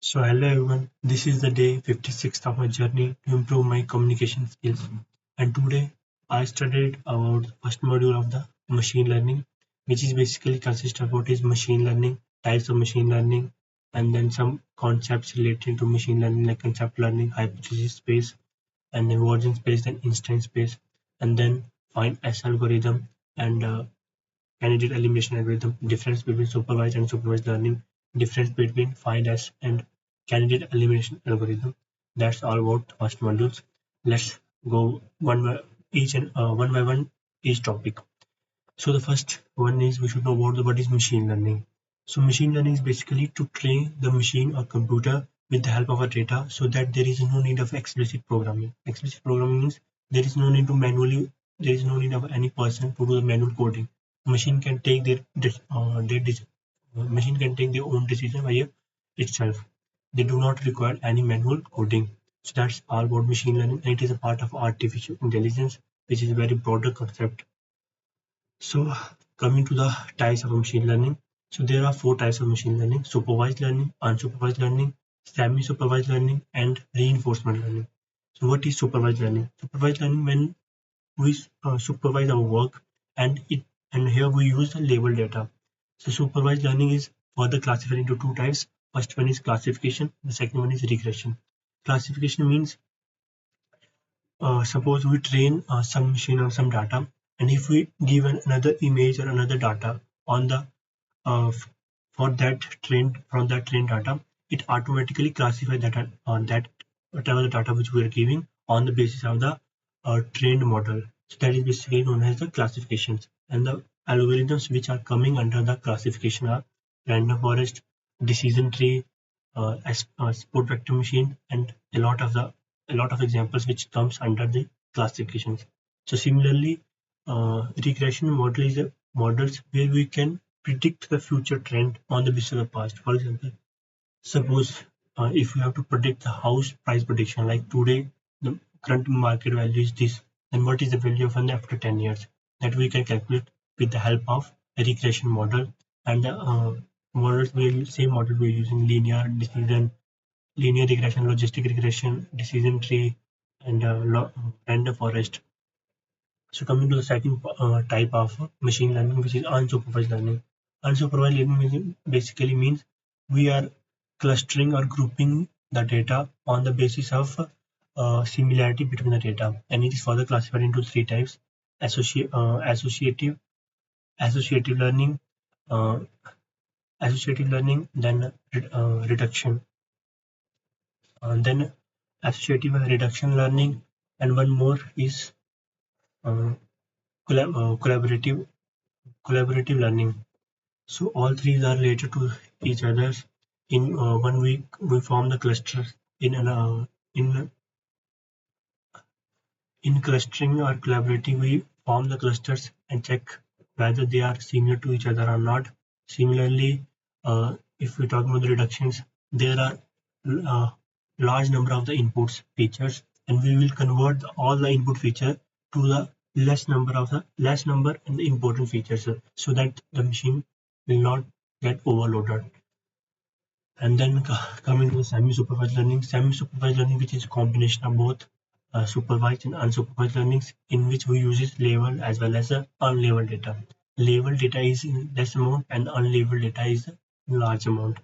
So hello everyone, this is the day 56th of my journey to improve my communication skills. And today I studied about the first module of the machine learning, which is basically consists of what is machine learning, types of machine learning, and then some concepts related to machine learning like concept learning, hypothesis space, and then version space, then instance space, and then find S algorithm and candidate elimination algorithm, difference between supervised and supervised learning, difference between find S and candidate elimination algorithm. That's all about first modules. Let's go one by one each topic. So the first one is we should know what is machine learning. So machine learning is basically to train the machine or computer with the help of a data so that there is no need of explicit programming. Explicit programming means there is no need to manually there is no need of any person to do the manual coding. Machine can take machine can take their own decision by itself. They do not require any manual coding. So that's all about machine learning, and it is a part of artificial intelligence, which is a very broader concept. So coming to the types of machine learning. So there are four types of machine learning: supervised learning, unsupervised learning, semi-supervised learning, and reinforcement learning. So what is supervised learning? Supervised learning when we supervise our work, and here we use the label data. So supervised learning is further classified into two types. First one is classification, the second one is regression. Classification means suppose we train some machine on some data, and if we give another image or another data on the uh, for that trained from that trained data, it automatically classifies that whatever the data which we are giving on the basis of the trained model. So that is basically known as the classifications, and the algorithms which are coming under the classification are random forest, decision tree, support vector machine, and a lot of examples which comes under the classifications. So similarly, regression model is a models where we can predict the future trend on the basis of the past. For example, suppose if you have to predict the house price prediction, like today the current market value is this, then what is the value of an after 10 years, that we can calculate with the help of a regression model. And the models same model we're using: linear regression, logistic regression, decision tree, and random forest. So coming to the second type of machine learning, which is unsupervised learning. Unsupervised learning basically means we are clustering or grouping the data on the basis of similarity between the data, and it is further classified into three types: associative, associative learning, uh, then reduction, then associative and reduction learning, and one more is uh, collaborative learning. So all three are related to each other. In one week, we form the clusters. In in clustering or collaborating, we form the clusters and check whether they are similar to each other or not. Similarly, if we talk about the reductions, there are uh, large number of the inputs features, and we will convert all the input feature to the less number and the important features, so that the machine will not get overloaded. And then coming to the semi-supervised learning. Semi-supervised learning, which is a combination of both supervised and unsupervised learnings, in which we use labeled as well as unlabeled data. Labeled data is in less amount and unlabeled data is in large amount.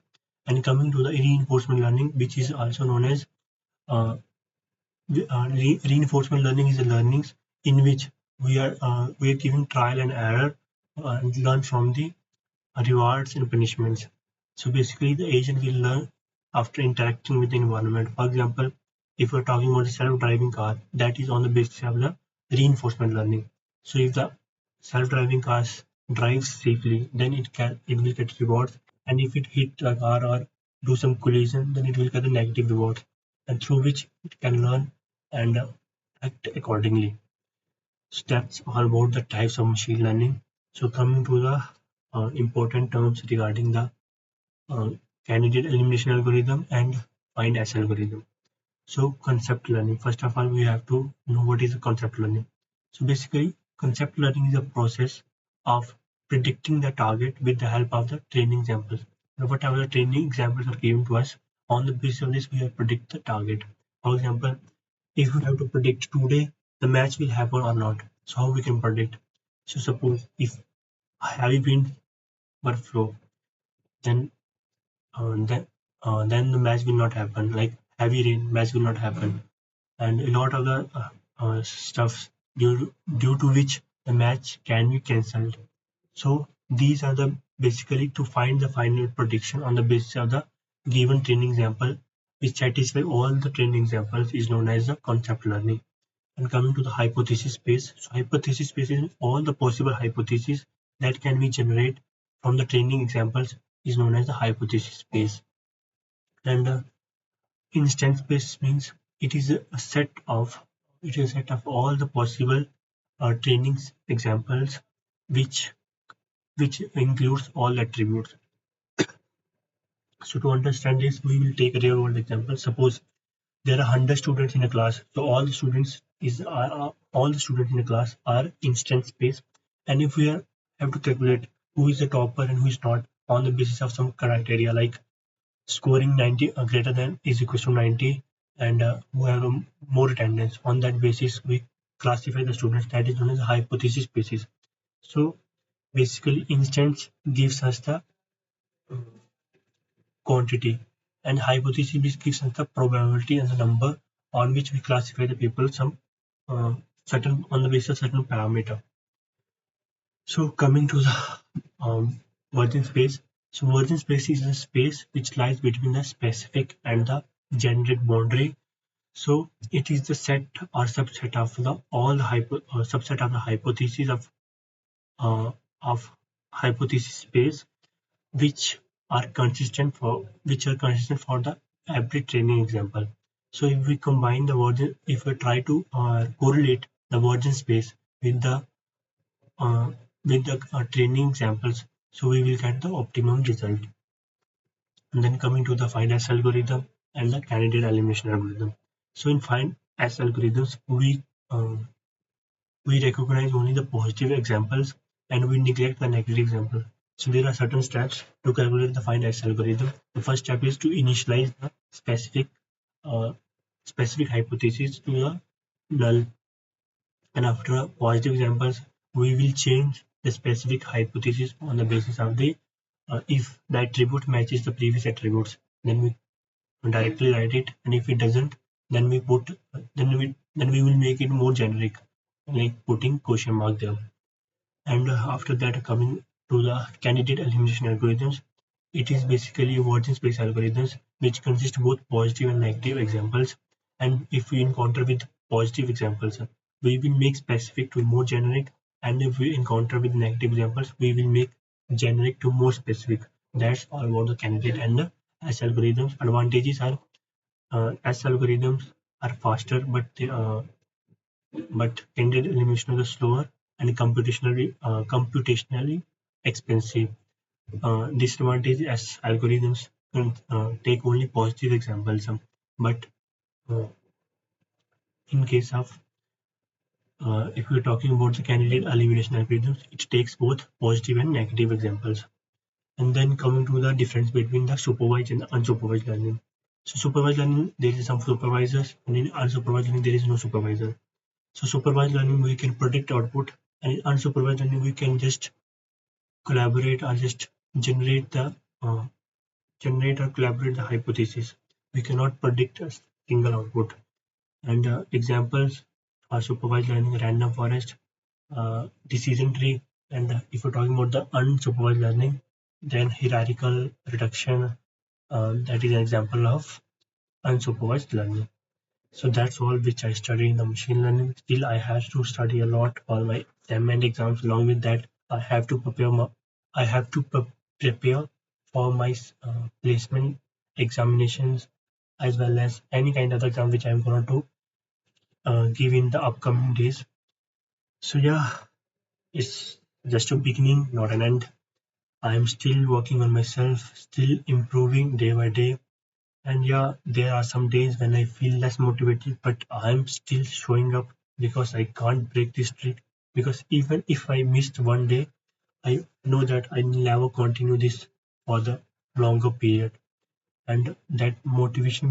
And coming to the reinforcement learning, which is also known as uh, reinforcement learning, is the learnings in which we are giving trial and error and learn from the rewards and punishments. So basically, the agent will learn after interacting with the environment. For example, if we're talking about a self-driving car, that is on the basis of the reinforcement learning. So if the self-driving car drives safely, then it will get rewards, and if it hit a car or do some collision, then it will get the negative rewards, and through which it can learn and act accordingly. So that's all about the types of machine learning. So coming to the important terms regarding the uh, candidate elimination algorithm and find S algorithm. So concept learning. First of all, we have to know what is concept learning. So basically, concept learning is a process of predicting the target with the help of the training examples. Now, whatever the training examples are given to us, On the basis of this, we have predict the target. For example, if we have to predict today the match will happen or not, so how we can predict? So suppose if heavy winds were flow, then uh, then then the match will not happen. Like heavy rain, match will not happen, and a lot of the stuff due to which the match can be cancelled. So these are the basically to find the final prediction on the basis of the given training example, which satisfy all the training examples is known as the concept learning. And coming to the hypothesis space, so hypothesis space is all the possible hypotheses that can be generated from the training examples is known as the hypothesis space. And instance space means it is a set of all the possible trainings examples which which includes all attributes. So to understand this, we will take a real world example. Suppose there are 100 students in a class, so all the students in a class are instance space, and if we have to calculate who is the topper and who is not on the basis of some criteria like scoring 90 greater than is equal to 90 and who have more attendance, on that basis we classify the students, that is known as hypothesis spaces. So basically instance gives us the quantity, and hypothesis gives us the probability and the number on which we classify the people some certain on the basis of certain parameter. So coming to the virgin space. So virgin space is a space which lies between the specific and the generic boundary. So it is the set or subset of the all the subset of the hypotheses of hypothesis space which are consistent for the every training example. So if we combine the virgin, if we try to correlate the virgin space with uh, the training examples, so we will get the optimum result. And then coming to the find S algorithm and the candidate elimination algorithm. So in find S algorithms, we recognize only the positive examples and we neglect the negative example. So there are certain steps to calculate the find X algorithm. The first step is to initialize the uh, specific hypothesis to the null, and after positive examples, we will change the specific hypothesis on the basis of the if the attribute matches the previous attributes, then we directly write it, and if it doesn't, then we will make it more generic, like putting question mark there. And after that, coming to the candidate elimination algorithms, it is basically a virgin space algorithms which consist both positive and negative examples. And if we encounter with positive examples, we will make specific to more generic, and if we encounter with negative examples, we will make generic to more specific. That's all about the candidate and the S algorithms. Advantages are S algorithms are faster, but candidate elimination is slower and computationally expensive. Disadvantage as algorithms can take only positive examples, but uh, in case of if we're talking about the candidate elimination algorithms, it takes both positive and negative examples. And then coming to the difference between the supervised and the unsupervised learning. So supervised learning, there is some supervisors, and in unsupervised learning, there is no supervisor. So supervised learning, we can predict output, and in unsupervised learning, we can just collaborate or just generate the uh, generate or collaborate the hypothesis. We cannot predict a single output. And examples are supervised learning, random forest, decision tree, and if we're talking about the unsupervised learning, then hierarchical reduction. That is an example of unsupervised learning. So that's all which I study in the machine learning. Still, I have to study a lot for my SEM and exams. Along with that, I have to prepare for my placement examinations as well as any kind of exam which I'm going to give in the upcoming days. So yeah, it's just a beginning, not an end. I'm still working on myself, still improving day by day. And yeah, there are some days when I feel less motivated, but I'm still showing up because I can't break this streak. Because even if I missed one day, I know that I never continue this for the longer period. and that motivation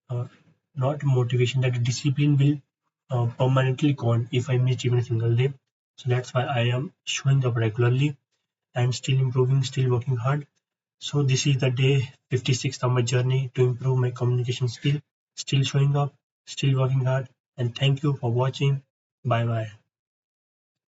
will not motivation, that discipline will permanently gone if I miss even a single day. So that's why I am showing up regularly and still improving, still working hard. So this is the day 56 of my journey to improve my communication skill. Still showing up, still working hard, and thank you for watching. Bye bye.